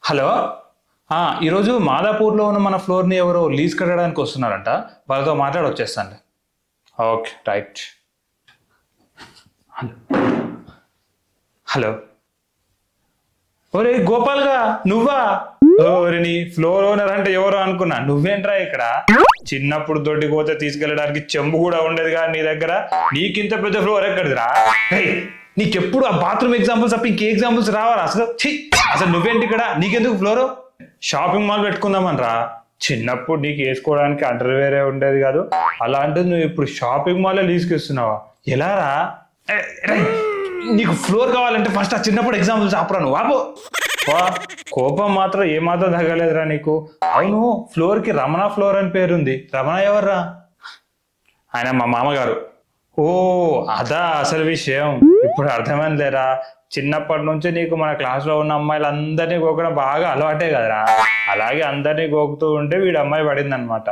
Hello. ఈరోజు మాదాపూర్లో ఉన్న మన ఫ్లోర్ని ఎవరో లీజ్ కట్టడానికి వస్తున్నారంట. వాళ్ళతో మాట్లాడి వచ్చేస్తాను. Okay right. Hello hello. ఒరే గోపాల్గా నువ్వా? ఓరి నీ ఫ్లోర్ ఓనర్ అంటే ఎవరో అనుకున్నా. నువ్వేంట్రా ఇక్కడ? చిన్నప్పుడు దొడ్డికి పోతే తీసుకెళ్ళడానికి చెంబు కూడా ఉండేది కానీ నీ దగ్గర. నీకింత పెద్ద ఫ్లోర్ ఎక్కడిదిరా? నీకెప్పుడు ఆ బాత్రూమ్ ఎగ్జాంపుల్స్ తప్ప ఇంకే ఎగ్జాంపుల్స్ రావాలా అసలు? అసలు నువ్వేంటి ఇక్కడ? నీకెందుకు ఫ్లోరు? షాపింగ్ మాల్ పెట్టుకుందామని రా. చిన్నప్పుడు నీకు వేసుకోవడానికి అండర్వేరే ఉండేది కాదు, అలాంటిది నువ్వు ఇప్పుడు షాపింగ్ మాల్లో లీజుకిస్తున్నావా? ఎలా రా? నీకు ఫ్లోర్ కావాలంటే ఫస్ట్ ఆ చిన్నప్పుడు ఎగ్జాంపుల్స్ ఆపరా నువ్వు. ఆపో. కోపం మాత్రం ఏమాత్రం తగ్గలేదురా నీకు. అవును, ఫ్లోర్ కి రమణ ఫ్లోర్ అని పేరుంది. రమణ ఎవర్రా? ఆయన మా మామగారు. ఓ అదా అసలు విషయం. ఇప్పుడు అర్థమైంది లేరా. చిన్నప్పటి నుంచి నీకు మన క్లాస్ లో ఉన్న అమ్మాయిలందరినీ గోకడం బాగా అలవాటే కదరా. అలాగే అందరినీ గోకుతూ ఉంటే వీడు అమ్మాయి పడింది అనమాట.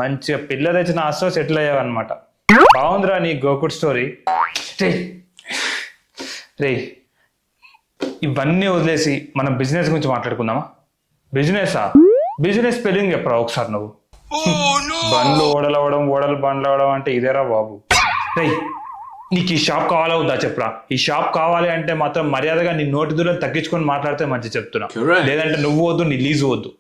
మంచిగా పిల్ల తెచ్చిన ఆస్తో సెటిల్ అయ్యావన్నమాట. బాగుందిరా నీ గోకుడ్ స్టోరీ. రే ఇవన్నీ వదిలేసి మనం బిజినెస్ గురించి మాట్లాడుకుందామా? బిజినెస్ స్పెల్లింగ్ చెప్పరా ఒకసారి నువ్వు. బండ్లు ఓడలవడం, ఓడలు బండ్లు అవడం అంటే ఇదేరా బాబు. రేయ్ నీకు ఈ షాప్ కావాలా వద్దా చెప్పరా? ఈ షాప్ కావాలి అంటే మాత్రం మర్యాదగా నీ నోటి దూరం తగ్గించుకొని మాట్లాడితే మంచి చెప్తున్నా. లేదంటే నువ్వు వద్దు, నీ లీజు వద్దు.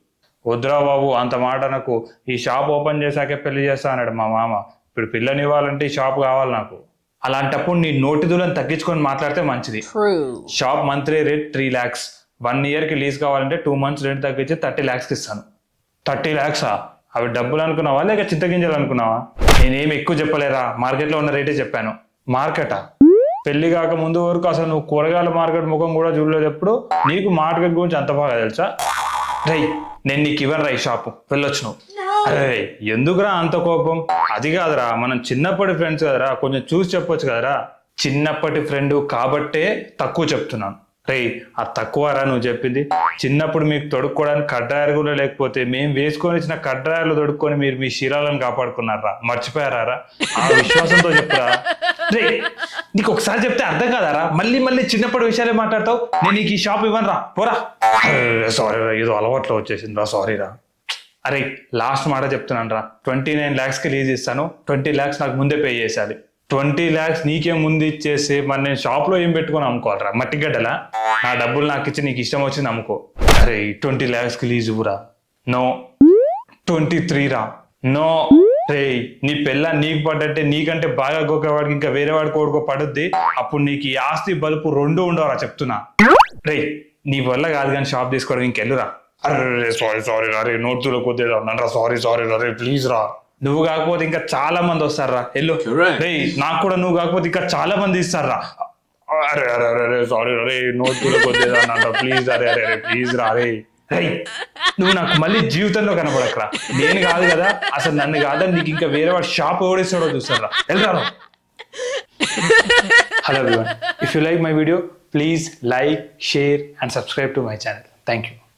వద్దురా బాబు అంత మాట నాకు. ఈ షాప్ ఓపెన్ చేశాకే పెళ్లి చేస్తా అన్నాడు మా మామ. ఇప్పుడు పిల్లనివ్వాలంటే ఈ షాప్ కావాలి నాకు. అలాంటప్పుడు నీ నోటి దూరం తగ్గించుకొని మాట్లాడితే మంచిది. Shop monthly rate 3 lakhs. 1 year కి లీజ్ కావాలంటే 2 months రెంట్ తగ్గించి 30 lakhs ఇస్తాను. 30 lakhs అవి డబ్బులు అనుకున్నావా లేక చింతగింజలు అనుకున్నావా? నేనేమి ఎక్కువ చెప్పలేరా, మార్కెట్లో ఉన్న రేటే చెప్పాను. మార్కెటా? పెళ్లి కాక ముందు వరకు అసలు నువ్వు కూరగాయల మార్కెట్ ముఖం కూడా చూడలేదు ఎప్పుడు. నీకు మార్కెట్ గురించి అంత బాగా తెలుసా? రై నేను నీకు ఇవ్వను రా ఈ షాపు, వెళ్ళొచ్చు నువ్వు. అరే ఎందుకురా అంత కోపం? అది కాదురా, మనం చిన్నప్పటి ఫ్రెండ్స్ కదరా, కొంచెం చూసి చెప్పొచ్చు కదరా. చిన్నప్పటి ఫ్రెండ్ కాబట్టే తక్కువ చెప్తున్నాను. రే ఆ తక్కువరా నువ్వు చెప్పింది. చిన్నప్పుడు మీకు తొడుక్కోవడానికి కడ్డాయలు కూడా లేకపోతే మేము వేసుకొని ఇచ్చిన కడ్డాయలు తొడుక్కొని మీరు మీ శీలాలను కాపాడుకున్నారా? మర్చిపోయారా? ఆ విశ్వాసంతో చెప్పురా. రే నీకు ఒకసారి చెప్తే అర్థం కాదారా? మళ్ళీ మళ్ళీ చిన్నప్పటి విషయాలే మాట్లాడతావు. నేను నీకు ఈ షాప్ ఇవ్వను రా, పోరా. సారీ రా, ఏదో అలవాట్లో వచ్చేసింది రా, సారీ రా. అరే లాస్ట్ మాట చెప్తున్నాను రా, 29 lakhs కి లీజ్ ఇస్తాను. 20 lakhs నాకు ముందే పే చేయాలి. 20 lakhs నీకే ముందు ఇచ్చేసి మరి నేను షాప్ లో ఏం పెట్టుకొని అమ్ముకోవాలరా? మట్టి గడ్డలా? నా డబ్బులు నాకు ఇచ్చి నీకు ఇష్టం వచ్చింది అమ్ముకో. అరే 20 lakhs కి లీజ్ ఇవ్వరా. నో. 23 రా. నో. రే నీ పెళ్ళ నీకు పడ్డంటే నీకంటే బాగా గోకేవాడికి ఇంకా వేరే వాడికి కోడుకో పడుద్ది. అప్పుడు నీకు ఈ ఆస్తి బలుపు 2 ఉండవరా చెప్తున్నా. రే నీ వల్ల కాదు కానీ షాప్ తీసుకోవడం ఇంకెళ్ళురా. అరే సారీ రా, రే నోట్తులో కొద్దిగా రా, సారీ రా, రే ప్లీజ్ రా. నువ్వు కాకపోతే ఇంకా చాలా మంది వస్తారా, ఎల్లు. రే నాకు కూడా నువ్వు కాకపోతే ఇంకా చాలా మంది ఇస్తారా. అరే అరే అరే సారీ రే, నోట్తులో కొద్దిగా ప్లీజ్. అరే అరే ప్లీజ్ రా. రే నువ్వు నాకు మళ్ళీ జీవితంలో కనపడకరా. నేను కాదు కదా, అసలు నన్ను కాదని నీకు ఇంకా వేరే వాడు షాప్ ఓడిస్తాడో చూస్తారా. వెళ్ళరా. Hello everyone, if you like my video please like, share and subscribe to my channel. Thank you.